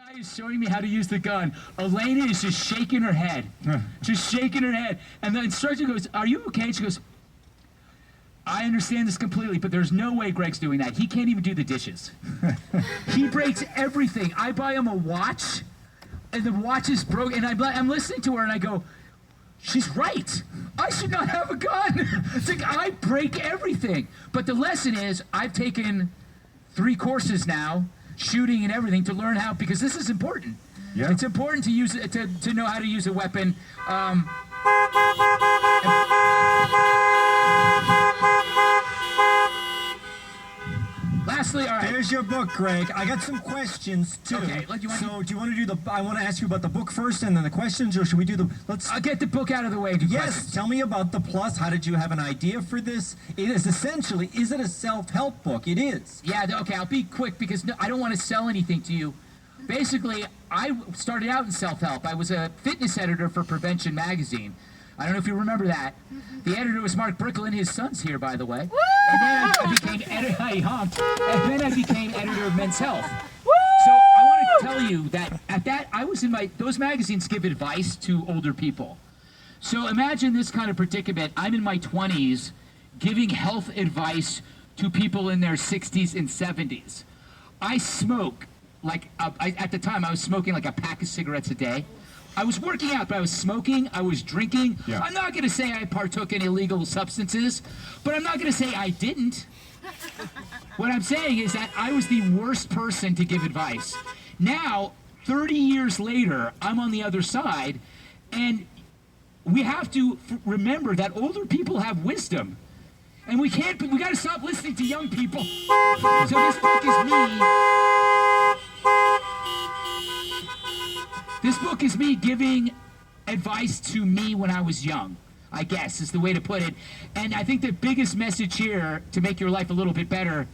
Guy is showing me how to use the gun. Elena is just shaking her head. Just shaking her head. And the instructor goes, "Are you okay?" She goes, "I understand this completely, but there's no way Greg's doing that. He can't even do the dishes." He breaks everything. I buy him a watch, and the watch is broken. And I'm listening to her, and I go, "She's right. I should not have a gun." It's like I break everything. But the lesson is, I've taken 3 courses now, shooting and everything, to learn how, because this is important. Yeah. It's important to use it, to know how to use a weapon. Lastly, all right. There's your book, Greg. I got some questions too. Okay. Do you want to do I want to ask you about the book first, and then the questions, or should we do the? I'll get the book out of the way. Yes. Tell me about the plus. How did you have an idea for this? It is essentially. Is it a self-help book? It is. Yeah. Okay. I'll be quick because I don't want to sell anything to you. Basically, I started out in self-help. I was a fitness editor for Prevention magazine. I don't know if you remember that. The editor was Mark Bricklin. His son's here, by the way. Woo! And then I became editor. He honked. And then I became editor of Men's Health. Woo! So I want to tell you that at that, I was in those magazines give advice to older people. So imagine this kind of predicament. I'm in my 20s giving health advice to people in their 60s and 70s. I smoke at the time I was smoking like a pack of cigarettes a day. I was working out, but I was smoking, I was drinking. Yeah. I'm not going to say I partook in illegal substances, but I'm not going to say I didn't. What I'm saying is that I was the worst person to give advice. Now, 30 years later, I'm on the other side, and we have to remember that older people have wisdom. And we got to stop listening to young people. So this book is me. This book is me giving advice to me when I was young, I guess is the way to put it. And I think the biggest message here to make your life a little bit better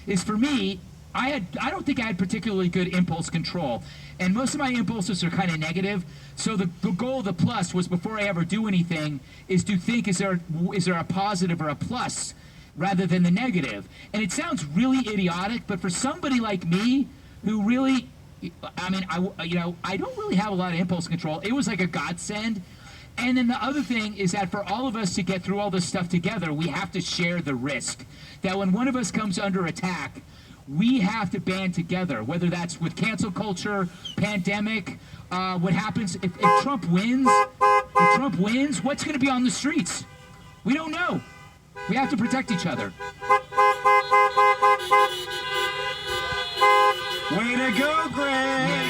is, for me, I don't think I had particularly good impulse control. And most of my impulses are kind of negative. So the goal, the plus, was before I ever do anything, is to think, is there a positive or a plus rather than the negative? And it sounds really idiotic, but for somebody like me who really, I don't really have a lot of impulse control. It was like a godsend. And then the other thing is that for all of us to get through all this stuff together, we have to share the risk. That when one of us comes under attack, we have to band together, whether that's with cancel culture, pandemic, what happens if Trump wins? If Trump wins, what's going to be on the streets? We don't know. We have to protect each other. Way to go, Greg!